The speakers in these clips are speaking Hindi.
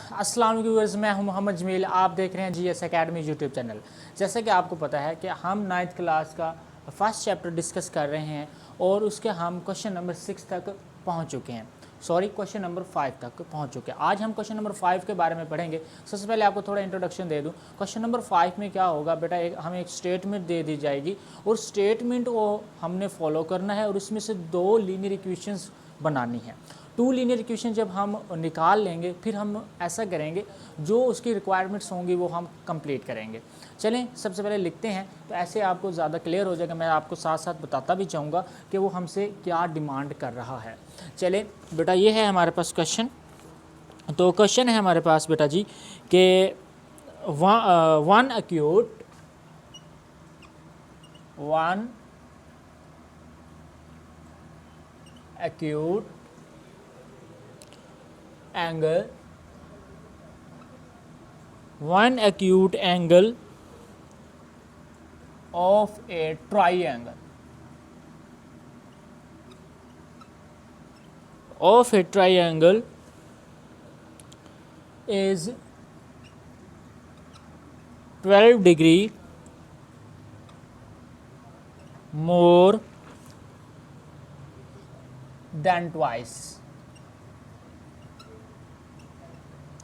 अस्सलाम वालेकुम व्यूअर्स, मैं हूं मोहम्मद जमील। आप देख रहे हैं जीएस एकेडमी यूट्यूब चैनल। जैसे कि आपको पता है कि हम 9th क्लास का फर्स्ट चैप्टर डिस्कस कर रहे हैं और उसके हम क्वेश्चन नंबर 6 तक पहुंच चुके हैं। क्वेश्चन नंबर 5 तक पहुंच चुके हैं। आज हम क्वेश्चन नंबर 5 के बारे में पढ़ेंगे। सबसे पहले आपको थोड़ा इंट्रोडक्शन दे दूं। क्वेश्चन नंबर 5 में क्या होगा बेटा, हमें एक स्टेटमेंट दे दी जाएगी और स्टेटमेंट को हमने फॉलो करना है और उसमें से 2 लीनियर इक्वेशंस बनानी है। 2 लीनियर इक्वेशन जब हम निकाल लेंगे फिर हम ऐसा करेंगे, जो उसकी रिक्वायरमेंट्स होंगी वो हम कंप्लीट करेंगे। चलें सबसे पहले लिखते हैं, तो ऐसे आपको ज़्यादा क्लियर हो जाएगा। मैं आपको साथ साथ बताता भी चाहूँगा कि वो हमसे क्या डिमांड कर रहा है। चलें बेटा, ये है हमारे पास क्वेश्चन। तो क्वेश्चन है हमारे पास बेटा जी कि one acute angle of a triangle is 12 degree more than twice.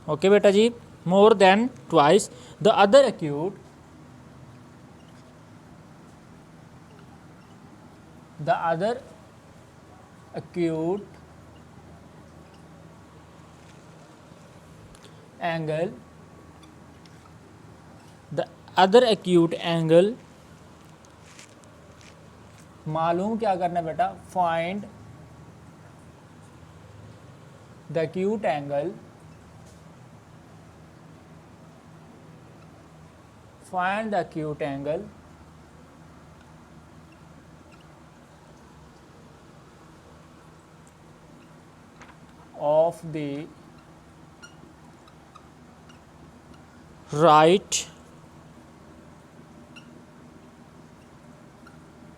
Okay बेटा जी, more than twice the other acute angle मालूम क्या करना है बेटा, find the acute angle of the right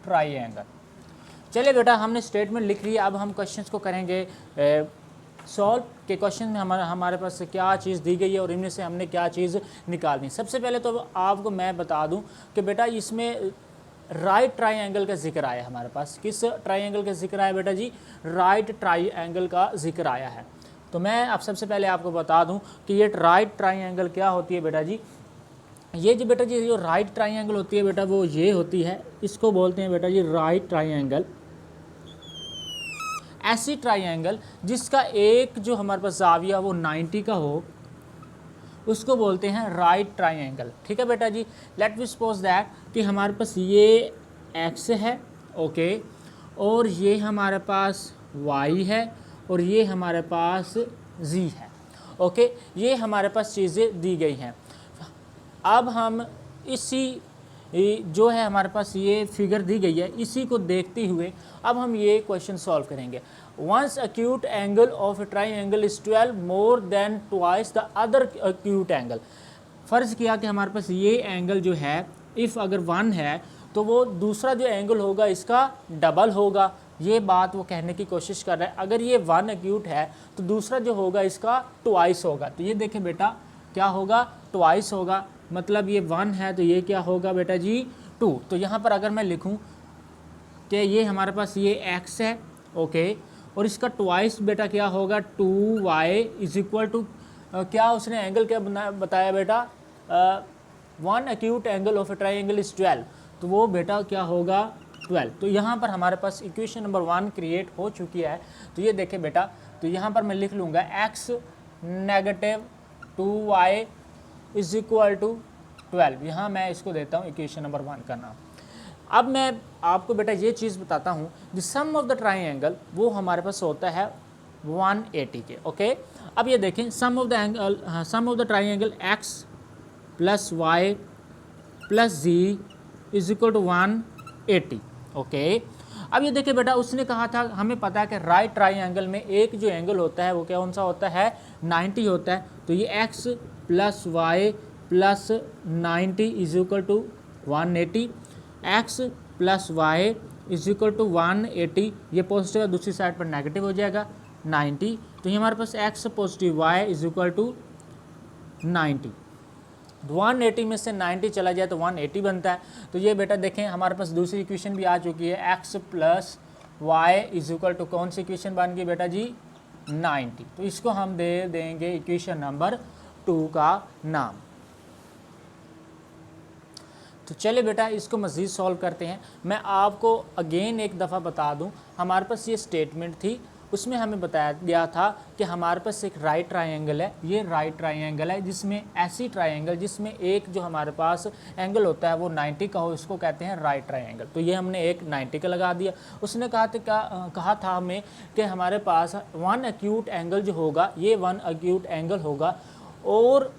triangle. चलिए बेटा, हमने स्टेटमेंट लिख लिया। अब हम क्वेश्चंस को करेंगे सॉल्व के। क्वेश्चन में हमारे पास क्या चीज़ दी गई है और इनमें से हमने क्या चीज़ निकालनी। सबसे पहले तो आपको मैं बता दूं कि बेटा इसमें राइट ट्राइंगल का जिक्र आया है हमारे पास। किस ट्राइंगल का जिक्र आया बेटा जी? राइट ट्राइंगल का जिक्र आया है। तो मैं अब सबसे पहले आपको बता दूं कि ये राइट ट्राइंगल क्या होती है बेटा जी। ये जो बेटा जी जो राइट ट्राइंगल होती है बेटा, वो ये होती है, इसको बोलते हैं बेटा जी राइट ट्राइंगल। ऐसी ट्राइंगल जिसका एक जो हमारे पास जाविया वो 90 का हो, उसको बोलते हैं राइट ट्राइंगल। ठीक है बेटा जी। लेट वी सपोज दैट कि हमारे पास ये एक्स है, ओके, और ये हमारे पास वाई है और ये हमारे पास जी है, ओके। ये हमारे पास चीज़ें दी गई हैं। अब हम इसी जो है हमारे पास ये फिगर दी गई है, इसी को देखते हुए अब हम ये क्वेश्चन सॉल्व करेंगे। Once acute angle of a triangle is 12 more than twice the other acute angle। फ़र्ज़ किया कि हमारे पास ये एंगल जो है, इफ़ अगर 1 है तो वो दूसरा जो एंगल होगा इसका डबल होगा। ये बात वो कहने की कोशिश कर रहा है। अगर ये 1 acute है तो दूसरा जो होगा इसका ट्वाइस होगा। तो ये देखें बेटा, क्या होगा? ट्वाइस होगा। मतलब ये 1 है तो ये क्या होगा बेटा जी? 2। तो यहाँ पर अगर मैं लिखूँ कि ये हमारे पास ये x है, ओके, और इसका ट्वाइस बेटा क्या होगा? 2y इज इक्वल टू क्या उसने एंगल क्या बताया बेटा? 1 acute angle of a triangle is 12। तो वो बेटा क्या होगा? 12। तो यहाँ पर हमारे पास इक्वेशन नंबर 1 क्रिएट हो चुकी है। तो ये देखें बेटा, तो यहाँ पर मैं लिख लूँगा x negative 2y is equal to 12। यहाँ मैं इसको देता हूँ इक्वेशन नंबर 1 का नाम। अब मैं आपको बेटा ये चीज़ बताता हूँ, the sum of the triangle वो हमारे पास होता है 180 के, ओके। अब ये देखें, sum of the triangle x plus Y plus Z is equal to 180, okay. अब ये देखिए बेटा, उसने कहा था, हमें पता है कि राइट ट्राइंगल में एक जो एंगल होता है वो क्या कौन सा होता है? 90 होता है। तो ये x plus Y plus 90 is equal to 180, x plus Y is equal to 180। ये पॉजिटिव है, दूसरी साइड पर नेगेटिव हो जाएगा 90। तो ये हमारे पास x positive y is equal to 90। 180 में से 90 चला जाए तो 180 बनता है। तो ये बेटा देखें हमारे पास दूसरी इक्वेशन भी आ चुकी है, x plus Y is equal to कौन सी इक्वेशन बन गई बेटा जी 90। तो इसको हम दे देंगे इक्वेशन नंबर 2 का नाम। तो चले बेटा इसको मज़ीद सॉल्व करते हैं। मैं आपको अगेन एक दफ़ा बता दूं, हमारे पास ये स्टेटमेंट थी, उसमें हमें बताया गया था कि हमारे पास एक राइट ट्रायंगल है, ये राइट ट्रायंगल है जिसमें ऐसी ट्रायंगल जिसमें एक जो हमारे पास एंगल होता है वो 90 का हो, इसको कहते हैं राइट ट्रायंगल। तो ये हमने एक 90 का लगा दिया। उसने कहा था हमें कि हमारे पास वन एक्यूट एंगल जो होगा ये वन एक्यूट एंगल होगा और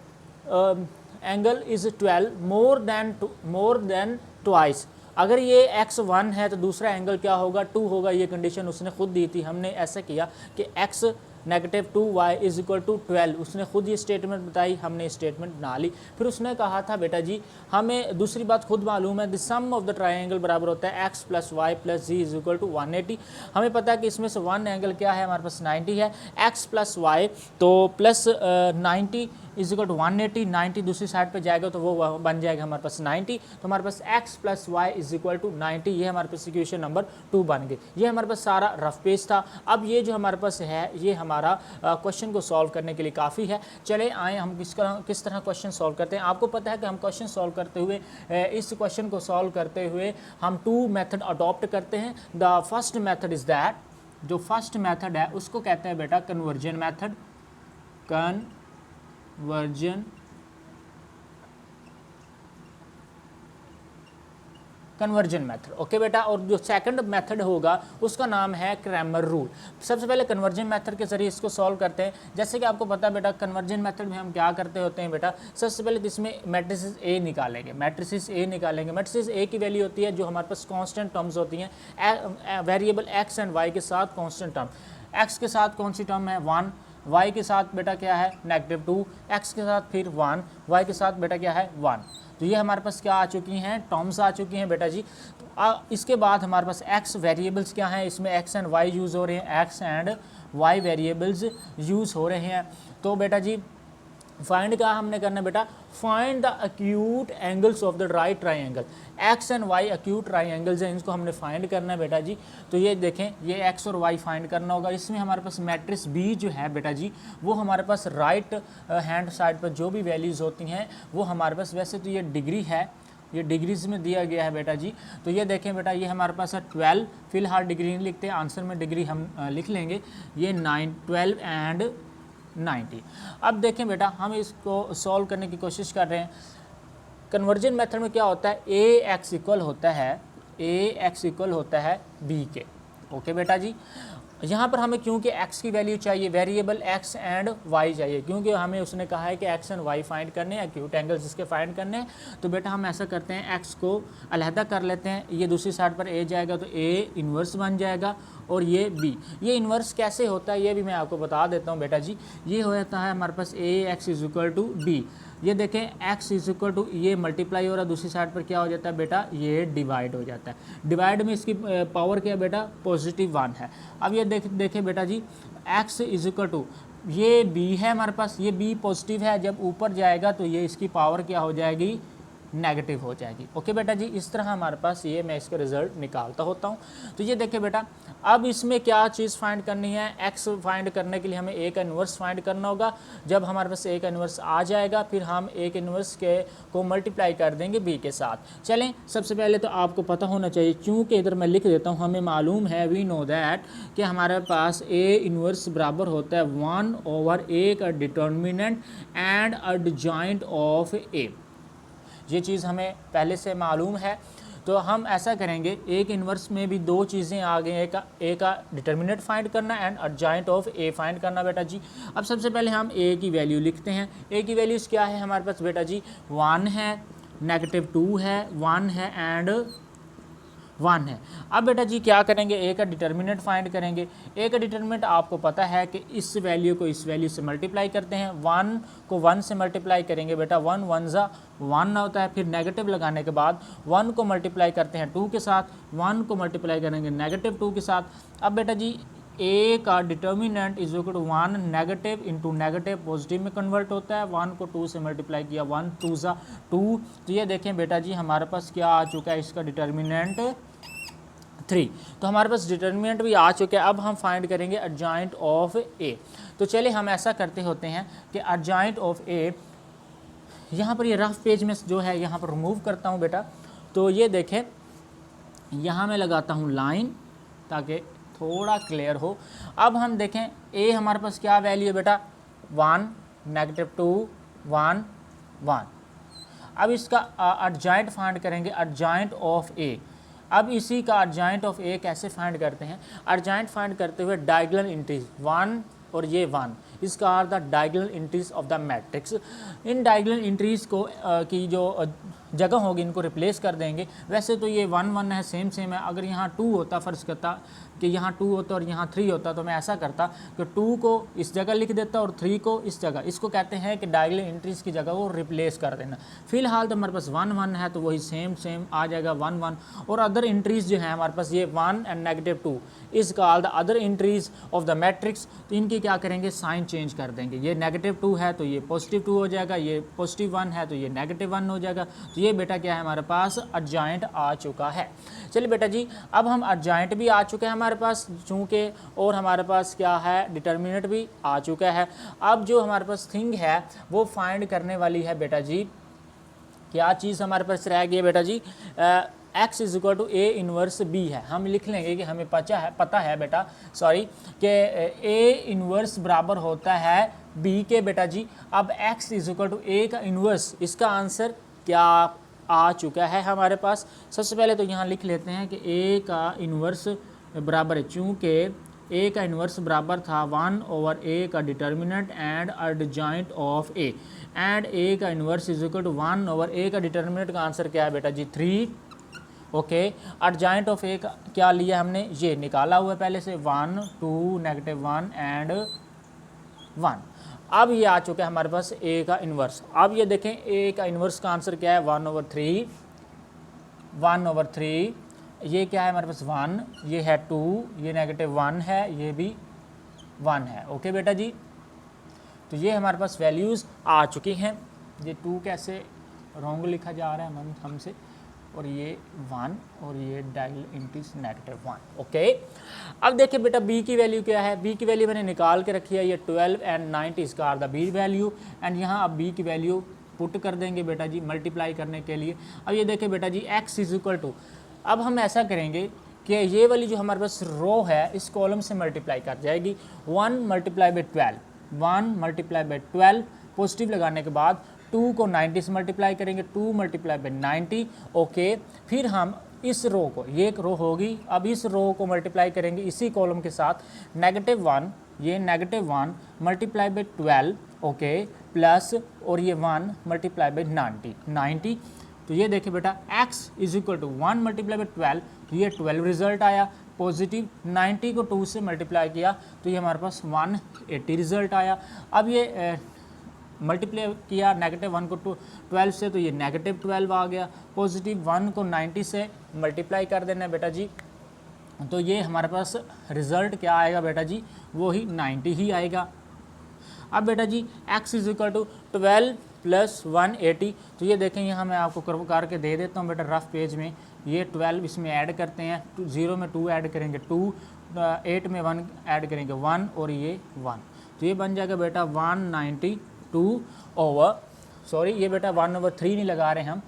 angle is 12 more than twice. अगर ये x1 है तो दूसरा एंगल क्या होगा 2 होगा। ये कंडीशन उसने खुद दी थी। हमने ऐसा किया कि x -2y is equal to 12, उसने खुद ये स्टेटमेंट बताई, हमने स्टेटमेंट बना ली। फिर उसने कहा था बेटा जी हमें दूसरी बात खुद मालूम है, the sum of the triangle बराबर होता है x plus Y plus Z is equal to 180। हमें पता है कि इसमें से वन एंगल क्या है हमारे पास 90 है, x प्लस वाई तो प्लस 90 इज इक्वल टू 180, 90 दूसरी साइड पे जाएगा तो वो बन जाएगा हमारे पास 90। तो हमारे पास x plus Y is equal to 90, ये हमारे पास इक्वेशन नंबर 2 बन गई। ये हमारे पास सारा रफ पेज था। अब ये जो हमारे पास है ये हमारा क्वेश्चन को सॉल्व करने के लिए काफ़ी है। चले आए हम किस तरह क्वेश्चन सॉल्व करते हैं। आपको पता है कि हम क्वेश्चन सॉल्व करते हुए इस क्वेश्चन को सॉल्व करते हुए हम 2 मेथड अडॉप्ट करते हैं। The first method is that, जो फर्स्ट मेथड है उसको कहते हैं बेटा conversion method, conversion method. Okay बेटा, और जो सेकंड मेथड होगा उसका नाम है क्रैमर रूल। सबसे पहले कन्वर्जन मेथड के जरिए इसको सॉल्व करते हैं। जैसे कि आपको पता है बेटा कन्वर्जन मेथड में हम क्या करते होते हैं बेटा, सबसे पहले इसमें मैट्रिसेस ए निकालेंगे। मैट्रिसेस ए की वैल्यू होती है जो हमारे पास कांस्टेंट टर्म्स होती हैं, वेरिएबल एक्स एंड वाई के साथ कांस्टेंट टर्म। एक्स के साथ कौन सी टर्म है 1, y के साथ बेटा क्या है -2, x के साथ फिर 1, y के साथ बेटा क्या है 1। तो ये हमारे पास क्या आ चुकी हैं, टर्म्स आ चुकी हैं बेटा जी। तो इसके बाद हमारे पास x वेरिएबल्स क्या हैं, इसमें x एंड y यूज़ हो रहे हैं, x and y variables use हो रहे हैं। तो बेटा जी फाइंड क्या हमने करना है बेटा, find the acute angles of the right triangle. X and Y acute triangles हैं, इनको हमने फाइंड करना है बेटा जी। तो ये देखें ये एक्स और वाई फाइंड करना होगा। इसमें हमारे पास मैट्रिक्स बी जो है बेटा जी वो हमारे पास राइट हैंड साइड पर जो भी वैल्यूज़ होती हैं वो हमारे पास, वैसे तो ये डिग्री है, ये डिग्रीज में दिया गया है बेटा जी। तो ये देखें बेटा ये हमारे पास है 12, फिलहाल डिग्री नहीं लिखते, आंसर में डिग्री हम लिख लेंगे, ये 9, 12 एंड 90। अब देखें बेटा हम इसको सॉल्व करने की कोशिश कर रहे हैं। कन्वर्जन मेथड में क्या होता है, ए एक्स इक्वल होता है बी के। ओके बेटा जी, यहाँ पर हमें क्योंकि x की वैल्यू चाहिए, वेरिएबल x एंड y चाहिए, क्योंकि हमें उसने कहा है कि x एंड y फाइंड करने हैं, एक्यूट एंगल्स इसके फाइंड करने हैं। तो बेटा हम ऐसा करते हैं x को अलहदा कर लेते हैं, ये दूसरी साइड पर a जाएगा तो a इन्वर्स बन जाएगा और ये b। ये इन्वर्स कैसे होता है ये भी मैं आपको बता देता हूँ बेटा जी। ये होता है हमारे पास ax is equal to b। ये देखें x इज इक्वल टू ये मल्टीप्लाई हो रहा है, दूसरी साइड पर क्या हो जाता है बेटा ये डिवाइड हो जाता है। डिवाइड में इसकी पावर क्या है बेटा +1 है। अब ये देखें बेटा जी x इज इक्वल टू ये b है हमारे पास, ये b पॉजिटिव है, जब ऊपर जाएगा तो ये इसकी पावर क्या हो जाएगी नेगेटिव हो जाएगी। ओके बेटा जी, इस तरह हमारे पास ये मैं इसका रिजल्ट निकालता होता हूँ। तो ये देखिए बेटा अब इसमें क्या चीज़ फाइंड करनी है, x फाइंड करने के लिए हमें a का इन्वर्स फाइंड करना होगा। जब हमारे पास a का इन्वर्स आ जाएगा फिर हम a के इन्वर्स को मल्टीप्लाई कर देंगे b के साथ। चलें सबसे पहले तो आपको पता होना चाहिए, चूँकि इधर मैं लिख देता हूँ, हमें मालूम है वी नो दैट कि हमारे पास a इन्वर्स बराबर होता है 1/a का determinant and adjoint of a। ये चीज़ हमें पहले से मालूम है। तो हम ऐसा करेंगे, एक इन्वर्स में भी दो चीज़ें आ गई, ए का डिटर्मिनेंट फाइंड करना and adjoint of A find करना बेटा जी। अब सबसे पहले हम ए की वैल्यू लिखते हैं। ए की वैल्यूज़ क्या है हमारे पास बेटा जी, 1 है, -2 है, 1 है एंड 1 है। अब बेटा जी क्या करेंगे, ए का डिटर्मिनेंट फाइंड करेंगे। ए का डिटर्मिनेंट आपको पता है कि इस वैल्यू को इस वैल्यू से मल्टीप्लाई करते हैं, 1 को 1 से मल्टीप्लाई करेंगे बेटा, 1 1 ज़ा 1 होता है, फिर नेगेटिव लगाने के बाद 1 को मल्टीप्लाई करते हैं 2 के साथ, 1 को मल्टीप्लाई करेंगे -2 के साथ। अब बेटा जी ए का determinant is equal to 1 negative into negative positive में कन्वर्ट होता है। 1 को 2 से मल्टीप्लाई किया, 1 2 ज़ा 2। तो ये देखें बेटा जी हमारे पास क्या आ चुका है, इसका डिटर्मिनेंट 3। तो हमारे पास डिटर्मिनेंट भी आ चुका है। अब हम फाइंड करेंगे एडजॉइंट ऑफ ए। तो चलिए हम ऐसा करते होते हैं कि एडजॉइंट ऑफ ए, यहाँ पर ये रफ पेज में जो है यहाँ पर रिमूव करता हूँ बेटा। तो ये देखें यहाँ मैं लगाता हूँ लाइन ताकि थोड़ा क्लियर हो। अब हम देखें ए हमारे पास क्या वैल्यू है बेटा, 1 नेगेटिव 2 1 1। अब इसका एडजॉइंट फाइंड करेंगे, एडजॉइंट ऑफ ए। अब इसी का एडजॉइंट ऑफ ए कैसे फाइंड करते हैं, एडजॉइंट फाइंड करते हुए डायगोनल एंट्रीज 1 और ये 1, इसका are the diagonal entries of the matrix. इन डायगोनल एंट्रीज को की जो जगह होगी इनको रिप्लेस कर देंगे। वैसे तो ये 1 1 है, सेम सेम है। अगर यहाँ 2 होता, फ़र्ज़ करता कि यहाँ 2 होता और यहाँ 3 होता, तो मैं ऐसा करता कि 2 को इस जगह लिख देता और 3 को इस जगह। इसको कहते हैं कि डायगोनल एंट्रीज की जगह को रिप्लेस कर देना। फिलहाल तो हमारे पास 1 1 है, तो वही सेम सेम आ जाएगा 1 1। और अदर एंट्रीज जो है हमारे पास ये 1 and negative 2 is called the other entries of the matrix. तो इनकी क्या करेंगे, साइन चेंज कर देंगे। ये नेगेटिव 2 है तो ये पॉजिटिव 2 हो जाएगा, ये पॉजिटिव 1 है तो ये नेगेटिव 1 हो जाएगा। तो ये बेटा क्या है, हमारे पास एडजॉइंट आ चुका है। चलिए बेटा जी अब हम एडजॉइंट भी आ चुके हैं हमारे पास चूँकि, और हमारे पास क्या है, डिटर्मिनेंट भी आ चुका है। अब जो हमारे पास थिंग है वो फाइंड करने वाली है बेटा जी, क्या चीज़ हमारे पास रह गई है बेटा जी, x is equal to A inverse B है। हम लिख लेंगे कि हमें पता है बेटा कि ए इन्वर्स बराबर होता है बी के बेटा जी। अब x इज इक्वल टू ए का इन्वर्स, इसका आंसर क्या आ चुका है हमारे पास। सबसे पहले तो यहाँ लिख लेते हैं कि a का इन्वर्स बराबर है, चूँकि a का इन्वर्स बराबर था 1 ओवर a का determinant and adjoint of a, and a का इन्वर्स is equal to 1 over a का डिटर्मिनेंट का आंसर क्या है बेटा जी 3। ओके, एडजॉइंट ऑफ a का क्या लिया हमने, ये निकाला हुआ है पहले से 1 2 नेगेटिव 1 एंड 1। अब ये आ चुका है हमारे पास a का इन्वर्स। अब ये देखें a का इन्वर्स का आंसर क्या है 1 ओवर 3। ये क्या है हमारे पास 1, ये है 2, ये नेगेटिव 1 है, ये भी 1 है। ओके बेटा जी, तो ये हमारे पास वैल्यूज़ आ चुकी हैं। ये 2 कैसे रॉन्ग लिखा जा रहा है हमसे, और ये 1 और ये डायगोनल एंट्रीज नेगेटिव 1। ओके, अब देखिए बेटा b की वैल्यू क्या है। b की वैल्यू मैंने निकाल के रखी है, ये 12 एंड 90 इसका are the b value. And यहाँ अब b की वैल्यू पुट कर देंगे बेटा जी मल्टीप्लाई करने के लिए। अब ये देखिए बेटा जी x इज इक्वल टू, अब हम ऐसा करेंगे कि ये वाली जो हमारे पास रो है इस कॉलम से मल्टीप्लाई कर जाएगी। 1 मल्टीप्लाई बाई 12 पॉजिटिव लगाने के बाद 2 को 90 से मल्टीप्लाई करेंगे, 2 मल्टीप्लाई बाई 90। ओके, फिर हम इस रो को, ये एक रो होगी, अब इस रो को मल्टीप्लाई करेंगे इसी कॉलम के साथ, -1, ये -1 मल्टीप्लाई बाई 12। ओके, प्लस और ये 1 मल्टीप्लाई बाई 90। तो ये देखिए बेटा x is equal to 1 multiply by 12, तो ये 12 रिजल्ट आया पॉजिटिव। 90 को 2 से मल्टीप्लाई किया तो ये हमारे पास 180 रिजल्ट आया। अब ये मल्टीप्लाई किया -1 को 12 से, तो ये -12 आ गया। पॉजिटिव 1 को 90 से मल्टीप्लाई कर देना है बेटा जी, तो ये हमारे पास रिज़ल्ट क्या आएगा बेटा जी, वो ही 90 ही आएगा। अब बेटा जी x is equal to 12 plus 180, तो ये देखें यहाँ मैं आपको करके दे देता हूँ बेटा रफ पेज में। ये 12 इसमें ऐड करते हैं, 0 में 2 ऐड करेंगे 2, 8 में 1 ऐड करेंगे 1 और ये 1, तो ये बन जाएगा बेटा 192 ओवर, सॉरी ये बेटा 1/3 नहीं लगा रहे हम,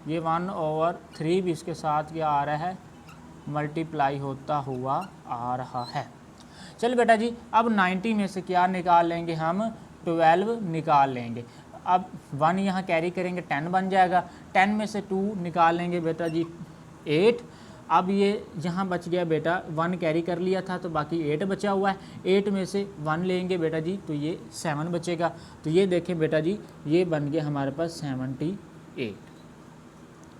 ये 1/3 भी इसके साथ क्या आ रहा है, मल्टीप्लाई होता हुआ आ रहा है। चल बेटा जी अब 90 में से क्या निकाल लेंगे हम, 12 निकाल लेंगे। अब 1 यहाँ कैरी करेंगे 10 बन जाएगा, 10 में से 2 निकाल लेंगे बेटा जी 8। अब ये यहाँ बच गया बेटा 1 कैरी कर लिया था तो बाकी 8 बचा हुआ है, 8 में से 1 लेंगे बेटा जी तो ये 7 बचेगा। तो ये देखें बेटा जी ये बन गया हमारे पास 78।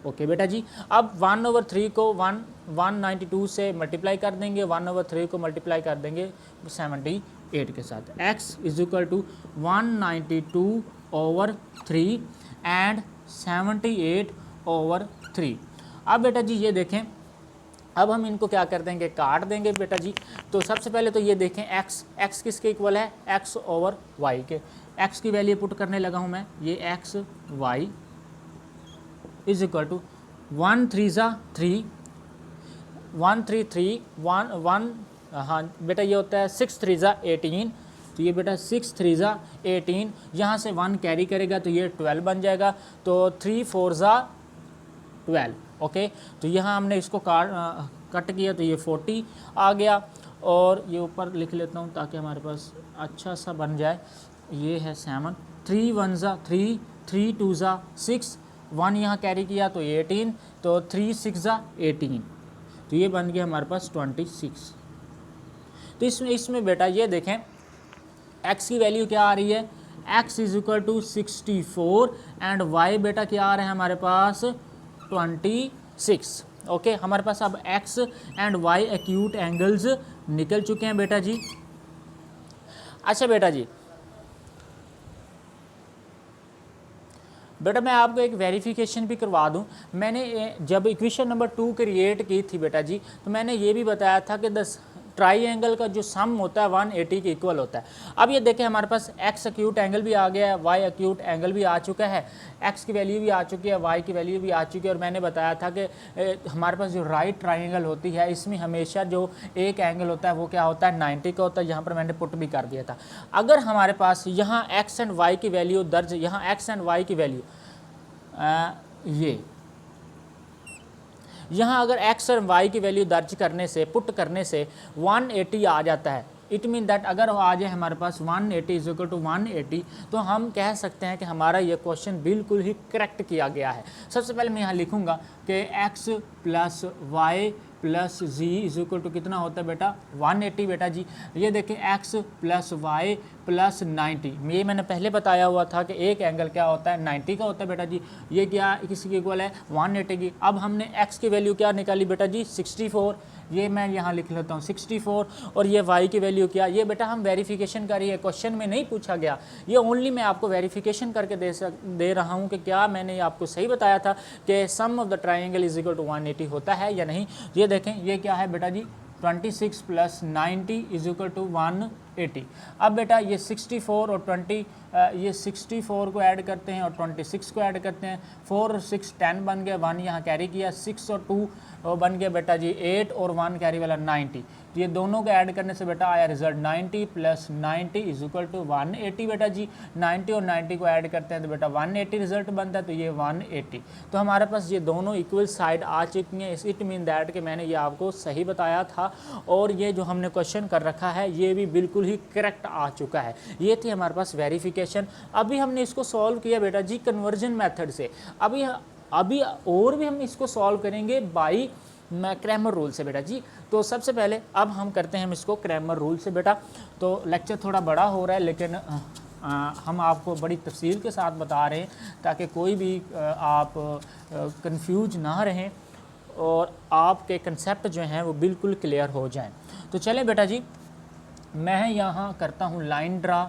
ओके बेटा जी, अब 1/3 को 192 से मल्टीप्लाई कर देंगे, 1/3 को मल्टीप्लाई कर देंगे 78 के साथ। x is equal to 192/3 and 78/3। अब बेटा जी ये देखें, अब हम इनको क्या कर देंगे, काट देंगे बेटा जी। तो सबसे पहले तो ये देखें x किसके इक्वल है, x ओवर y के। x की वैल्यू पुट करने लगा हूँ मैं, ये x y is equal to 1 3 ज़ा 3 1 3 3 1 1 हाँ बेटा ये होता है 6 3 ज़ा 18, तो ये बेटा 6 3 ज़ा 18, यहाँ से 1 कैरी करेगा तो ये 12 बन जाएगा, तो 3 4 ज़ा 12। ओके, तो यहाँ हमने इसको कट किया तो ये 40 आ गया, और ये ऊपर लिख लेता हूँ ताकि हमारे पास अच्छा सा बन जाए। ये है 7 3 1 ज़ा 3 3 2 ज़ा 6 1 यहाँ कैरी किया तो 18, तो 3 6 ज़ा 18, तो ये बन गया हमारे पास 26। तो इसमें बेटा ये देखें x की वैल्यू क्या आ रही है, x is equal to 64 and y बेटा क्या आ रहा है हमारे पास 26। ओके, हमारे पास अब x and y acute angles निकल चुके हैं बेटा जी। अच्छा बेटा जी, बेटा मैं आपको एक वेरिफिकेशन भी करवा दूं। मैंने जब इक्वेशन नंबर 2 क्रिएट की थी बेटा जी, तो मैंने ये भी बताया था कि ट्राइएंगल का जो सम होता है 180 के इक्वल होता है। अब ये देखें हमारे पास x एक्यूट एंगल भी आ गया है, y एक्यूट एंगल भी आ चुका है, x की वैल्यू भी आ चुकी है, y की वैल्यू भी आ चुकी है। और मैंने बताया था कि हमारे पास जो राइट ट्राइएंगल होती है इसमें हमेशा जो एक एंगल होता है वो क्या होता है 90 का होता है। यहाँ पर मैंने पुट भी कर दिया था। अगर हमारे पास यहाँ x एंड y की वैल्यू दर्ज, यहाँ x एंड y की वैल्यू ये यहाँ अगर x और y की वैल्यू दर्ज करने से, पुट करने से 180 आ जाता है, इट मीन दैट अगर आ जाए हमारे पास 180 इज इक्वल टू 180, तो हम कह सकते हैं कि हमारा ये क्वेश्चन बिल्कुल ही करेक्ट किया गया है। सबसे पहले मैं यहाँ लिखूँगा कि x plus Y plus Z is equal to कितना होता है बेटा 180 बेटा जी। ये देखें x प्लस वाई प्लस 90, ये मैंने पहले बताया हुआ था कि एक एंगल क्या होता है 90 का होता है बेटा जी। ये क्या किसी के इक्वल है 180 की। अब हमने x की वैल्यू क्या निकाली बेटा जी 64, ये मैं यहाँ लिख लेता हूँ 64, और ये y की वैल्यू क्या, ये बेटा हम वेरिफिकेशन करिए, क्वेश्चन में नहीं पूछा गया, ये ओनली मैं आपको वेरिफिकेशन करके दे रहा हूँ कि क्या मैंने आपको सही बताया था कि sum of the triangle is equal to 180 होता है या नहीं। ये देखें ये क्या है बेटा जी 26 प्लस 90 इज इक्वल टू 180। अब बेटा ये 64 और 20 ये 64 को ऐड करते हैं और 26 को ऐड करते हैं, 4 और 6 10 बन गया, 1 यहाँ कैरी किया, 6 और 2 बन गया बेटा जी 8 और 1 कैरी वाला 90। तो ये दोनों को ऐड करने से बेटा आया result 90 plus 90 is equal to 180 बेटा जी। 90 और 90 को ऐड करते हैं तो बेटा 180 रिजल्ट बनता है, तो ये 180। तो हमारे पास ये दोनों इक्वल साइड आ चुकी हैं। इट मीन दैट कि मैंने ये आपको सही बताया था, और ये जो हमने क्वेश्चन कर रखा है ये भी बिल्कुल ही करेक्ट आ चुका है। ये थी हमारे पास वेरिफिकेशन। अभी हमने इसको सॉल्व किया बेटा जी कन्वर्जन मेथड से। अभी और भी हम इसको सॉल्व करेंगे बाई क्रैमर रूल से बेटा जी। तो सबसे पहले अब हम करते हैं हम इसको क्रैमर रूल से बेटा। तो लेक्चर थोड़ा बड़ा हो रहा है, लेकिन हम आपको बड़ी तफसील के साथ बता रहे हैं ताकि कोई भी आप कंफ्यूज ना रहें और आपके कंसेप्ट जो हैं वो बिल्कुल क्लियर हो जाएं। तो चलें बेटा जी, मैं यहाँ करता हूँ लाइन ड्रा।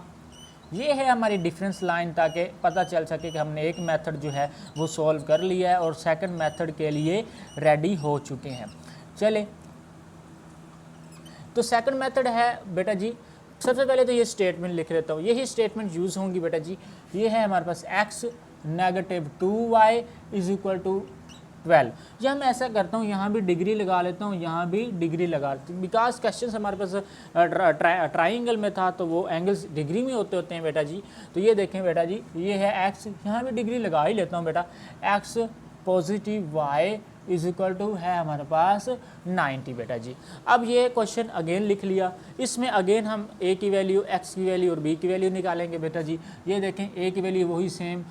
ये है हमारी डिफरेंस लाइन, ताकि पता चल सके कि हमने एक मेथड जो है वो सॉल्व कर लिया है और सेकंड मेथड के लिए रेडी हो चुके हैं। चले तो सेकंड मेथड है बेटा जी, सबसे पहले तो ये स्टेटमेंट लिख लेता हूँ, यही स्टेटमेंट यूज़ होंगी बेटा जी। ये है हमारे पास x negative 2y is equal to 12। या मैं ऐसा करता हूँ यहाँ भी डिग्री लगा लेता हूँ, यहाँ भी डिग्री लगा लेता हूँ, बिकॉज क्वेश्चन हमारे पास ट्राइंगल में था तो वो एंगल्स डिग्री में होते हैं बेटा जी। तो ये देखें बेटा जी, ये है x, यहाँ भी डिग्री लगा ही लेता हूँ बेटा, x positive y is equal to है हमारे पास 90 बेटा जी। अब ये क्वेश्चन अगेन लिख लिया, इसमें अगेन हम a की वैल्यू, x की वैल्यू और b की वैल्यू निकालेंगे बेटा जी। ये देखें a की वैल्यू वही सेम,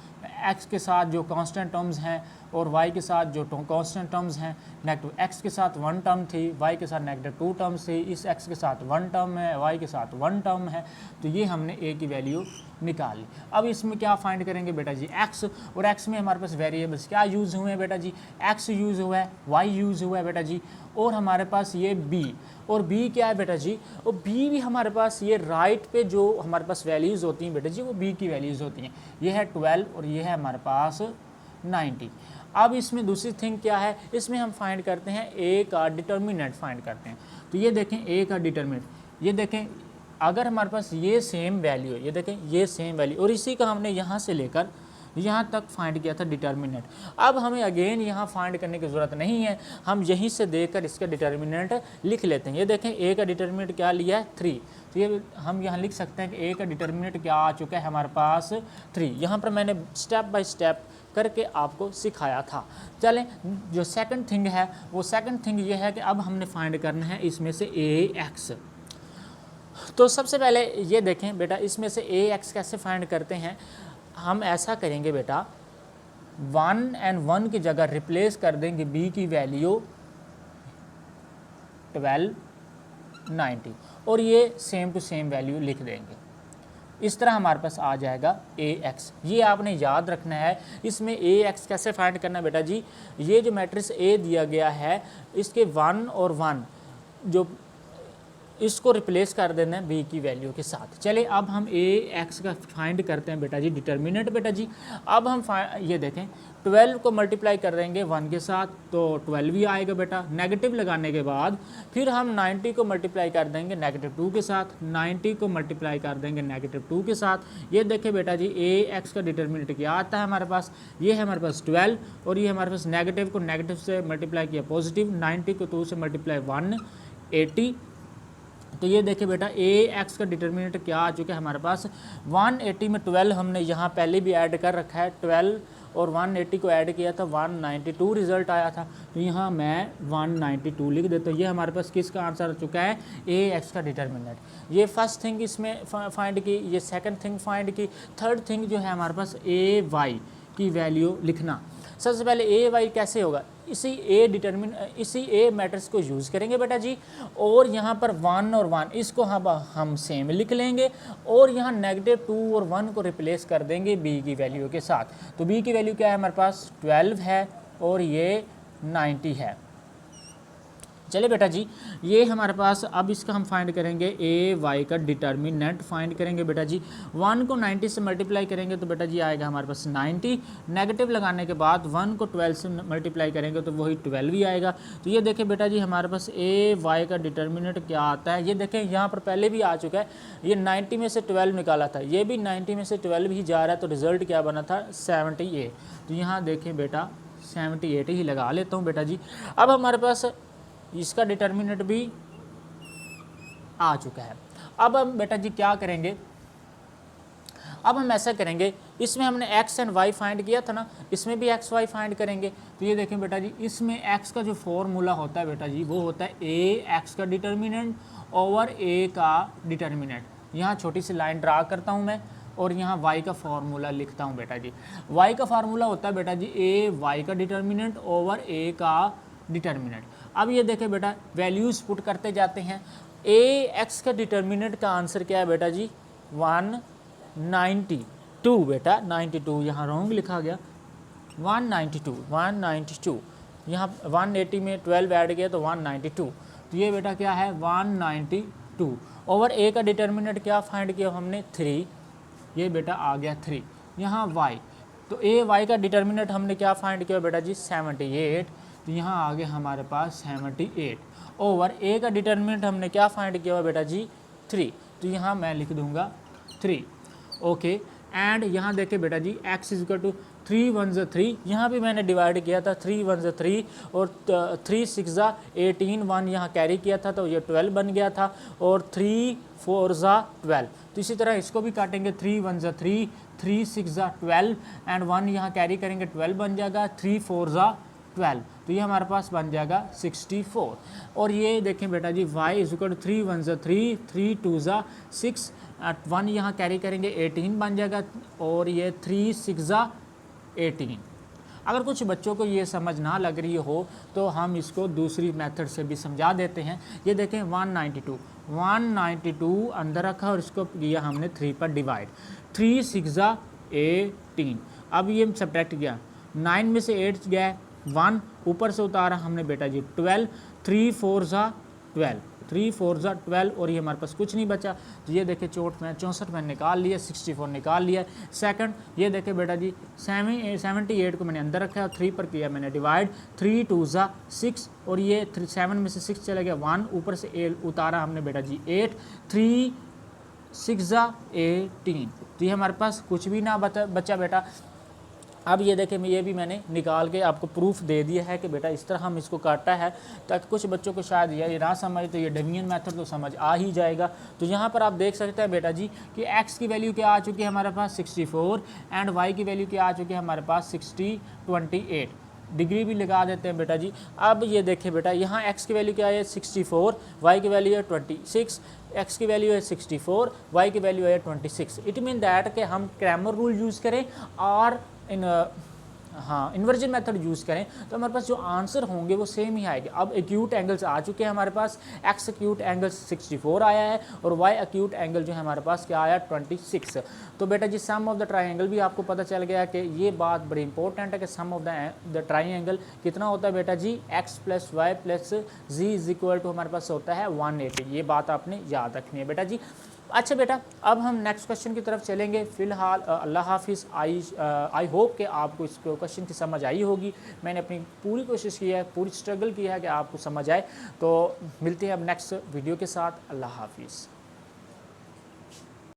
x के साथ जो कांस्टेंट टर्म्स हैं और y के साथ जो कांस्टेंट टर्म्स हैं, नेगेटिव x के साथ 1 टर्म थी, y के साथ नेगेटिव 2 टर्म्स थी, इस x के साथ 1 टर्म है, y के साथ 1 टर्म है। तो ये हमने a की वैल्यू निकाल ली। अब इसमें क्या फाइंड करेंगे बेटा जी x, और x में हमारे पास वेरिएबल्स क्या यूज़ हुए हैं बेटा जी, x यूज़ हुआ है, y यूज़ हुआ है बेटा जी, और हमारे पास ये b, और b क्या है बेटा जी, और b भी हमारे पास ये राइट पे जो हमारे पास वैल्यूज़ होती हैं बेटा जी वो b की वैल्यूज़ होती हैं। ये है 12 और ये है हमारे पास 90। अब इसमें दूसरी थिंग क्या है, इसमें हम फाइंड करते हैं ए का डिटर्मिनेंट फाइंड करते हैं। तो ये देखें ए का डिटर्मिनेंट, ये देखें अगर हमारे पास ये सेम वैल्यू है, ये देखें ये सेम वैल्यू, और इसी का हमने यहाँ से लेकर यहाँ तक फाइंड किया था डिटर्मिनेंट। अब हमें अगेन यहाँ फाइंड करने की ज़रूरत नहीं है, हम यहीं से देखकर इसका डिटर्मिनेंट लिख लेते हैं। ये देखें ए का डिटर्मिनेंट क्या लिया है 3, तो ये हम यहाँ लिख सकते हैं कि ए का डिटर्मिनेंट क्या आ चुका है हमारे पास 3। यहाँ पर मैंने स्टेप बाय स्टेप करके आपको सिखाया था। चलें जो सेकंड थिंग है, वो सेकंड थिंग ये है कि अब हमने फाइंड करना है इसमें से ए एक्स। तो सबसे पहले ये देखें बेटा, इसमें से ए एक्स कैसे फाइंड करते हैं। हम ऐसा करेंगे बेटा, 1 और 1 की जगह रिप्लेस कर देंगे बी की वैल्यू 12, 90 और ये सेम टू सेम वैल्यू लिख देंगे। इस तरह हमारे पास आ जाएगा ए एक्स। ये आपने याद रखना है। इसमें ए एक्स कैसे फाइंड करना है बेटा जी, ये जो मैट्रिक्स ए दिया गया है इसके 1 और 1 जो इसको रिप्लेस कर देना है बी की वैल्यू के साथ। चलिए अब हम ए एक्स का फाइंड करते हैं बेटा जी डिटर्मिनेंट। बेटा जी अब हम ये देखें 12 को मल्टीप्लाई कर देंगे 1 के साथ तो 12 ही आएगा बेटा। नेगेटिव लगाने के बाद फिर हम 90 को मल्टीप्लाई कर देंगे -2 के साथ, 90 को मल्टीप्लाई कर देंगे -2 के साथ। ये देखें बेटा जी ए एक्स का डिटर्मिनेंट क्या आता है हमारे पास, ये है हमारे पास 12 और ये हमारे पास नेगेटिव को नेगेटिव से मल्टीप्लाई किया पॉजिटिव, 90 को 2 से मल्टीप्लाई 180। तो ये देखिए बेटा ए एक्स का डिटर्मिनेंट क्या आ चुका है हमारे पास 180 में 12 हमने यहाँ पहले भी ऐड कर रखा है, 12 और 180 को ऐड किया था 192 रिजल्ट आया था। तो यहाँ मैं 192 लिख देता हूँ। ये हमारे पास किसका आंसर आ चुका है, ए एक्स का डिटर्मिनेंट। ये फर्स्ट थिंग इसमें फाइंड की, ये सेकंड थिंग फाइंड की। थर्ड थिंग जो है हमारे पास ए वाई की वैल्यू लिखना। सबसे पहले ए वाई कैसे होगा, इसी ए मैट्रिक्स को यूज़ करेंगे बेटा जी, और यहाँ पर 1 और 1 इसको हम सेम लिख लेंगे और यहाँ -2 और 1 को रिप्लेस कर देंगे बी की वैल्यू के साथ। तो बी की वैल्यू क्या है हमारे पास 12 है और ये 90 है। चलिए बेटा जी ये हमारे पास अब इसका हम फाइंड करेंगे ए वाई का डिटर्मिनेंट फाइंड करेंगे बेटा जी। 1 को 90 से मल्टीप्लाई करेंगे तो बेटा जी आएगा हमारे पास 90, नेगेटिव लगाने के बाद 1 को 12 से मल्टीप्लाई करेंगे तो वही 12 ही आएगा। तो ये देखें बेटा जी हमारे पास ए वाई का डिटर्मिनेंट क्या आता है। ये देखें यहाँ पर पहले भी आ चुका है, ये 90 में से 12 निकाला था, ये भी 90 में से 12 ही जा रहा है, तो रिज़ल्ट क्या बना था 78। तो यहाँ देखें बेटा 78 ही लगा लेता हूँ बेटा जी। अब हमारे पास इसका डिटर्मिनेंट भी आ चुका है। अब हम बेटा जी क्या करेंगे, अब हम ऐसा करेंगे, इसमें हमने x एंड y फाइंड किया था ना, इसमें भी x y फाइंड करेंगे। तो ये देखें बेटा जी इसमें x का जो फॉर्मूला होता है बेटा जी वो होता है ए एक्स का डिटर्मिनेंट ओवर ए का डिटर्मिनेंट। यहाँ छोटी सी लाइन ड्रा करता हूँ मैं और यहाँ y का फार्मूला लिखता हूँ बेटा जी। y का फार्मूला होता है बेटा जी ए वाई का डिटर्मिनेंट ओवर ए का डिटर्मिनेंट। अब ये देखें बेटा वैल्यूज़ पुट करते जाते हैं। ए एक्स का डिटर्मिनेंट का आंसर क्या है बेटा जी 192 बेटा, 92 यहाँ रॉन्ग लिखा गया 192 यहाँ 180 में 12 ऐड किया तो 192। तो ये बेटा क्या है 192 ओवर ए का डिटर्मिनेंट क्या फाइंड किया हमने 3, ये बेटा आ गया 3। यहाँ वाई, तो ए वाई का डिटर्मिनेंट हमने क्या फाइंड किया बेटा जी 78, तो यहाँ आ गया हमारे पास 78 ओवर ए का डिटर्मिनेंट हमने क्या फाइंड किया हुआ बेटा जी 3, तो यहाँ मैं लिख दूंगा 3। ओके एंड यहाँ देखें बेटा जी x इज इक्वल टू 3 1 ज़ा 3, यहाँ भी मैंने डिवाइड किया था 3 1 ज़ा 3 और 3 6 ज़ा 18, 1 यहाँ कैरी किया था तो ये 12 बन गया था और 3 4 ज़ा 12। तो इसी तरह इसको भी काटेंगे 3 1 ज़ा 3, 3 6 ज़ा 12 एंड 1 यहाँ कैरी करेंगे 12 बन जाएगा, 3 4 ज़ा 12, तो ये हमारे पास बन जाएगा 64। और ये देखें बेटा जी y इज इक्वल टू 3 1 ज़ा 3, 3 2 ज़ा 6, 1 यहाँ कैरी करेंगे 18 बन जाएगा और ये 3 6 ज़ा 18। अगर कुछ बच्चों को ये समझ ना लग रही हो तो हम इसको दूसरी मेथड से भी समझा देते हैं। ये देखें 192 अंदर रखा और इसको किया हमने 3 पर डिवाइड, 3 6 ज़ा 18। अब ये सब्ट्रैक्ट किया, 9 में से 8 गया 1, ऊपर से उतारा हमने बेटा जी 12, 3 4 ज़ा 12, 3 4 12 और ये हमारे पास कुछ नहीं बचा। तो ये देखे 64 मैंने निकाल लिया, 64 निकाल लिया। सेकंड ये देखे बेटा जी 78 को मैंने अंदर रखा है और 3 पर किया मैंने डिवाइड, 3 2 6 और ये 7 में से 6 चला गया 1, ऊपर से ए उतारा हमने बेटा जी 8, 3 6 18। तो ये हमारे पास कुछ भी ना बचा बेटा। अब ये देखें ये भी मैंने निकाल के आपको प्रूफ दे दिया है कि बेटा इस तरह हम इसको काटा है, ताकि कुछ बच्चों को शायद ये ना समझ तो ये डिवीजन मेथड तो समझ आ ही जाएगा। तो यहाँ पर आप देख सकते हैं बेटा जी कि x की वैल्यू क्या आ चुकी है हमारे पास 64 एंड y की वैल्यू क्या आ चुकी है हमारे पास 28 डिग्री भी लगा देते हैं बेटा जी। अब ये देखें बेटा यहाँ x की वैल्यू क्या है 64, y की वैल्यू है 26, x की वैल्यू है 64, y की वैल्यू है 26। इट मीन दैट कि हम क्रैमर रूल यूज़ करें और इन्वर्जन मेथड यूज़ करें तो हमारे पास जो आंसर होंगे वो सेम ही आएंगे। अब एक्यूट एंगल्स आ चुके हैं हमारे पास, x एक्यूट एंगल 64 आया है और y एक्यूट एंगल जो है हमारे पास क्या आया 26। तो बेटा जी सम ऑफ द ट्राइंगल भी आपको पता चल गया कि ये बात बड़ी इंपॉर्टेंट है कि सम ऑफ द ट्राइंगल कितना होता है बेटा जी x + y + z = हमारे पास होता है 180। ये बात आपने याद रखनी है बेटा जी। अच्छा बेटा अब हम नेक्स्ट क्वेश्चन की तरफ चलेंगे। फ़िलहाल अल्लाह हाफिज़। आई होप कि आपको इस क्वेश्चन की समझ आई होगी। मैंने अपनी पूरी कोशिश की है, पूरी स्ट्रगल की है कि आपको समझ आए। तो मिलते हैं अब नेक्स्ट वीडियो के साथ। अल्लाह हाफिज़।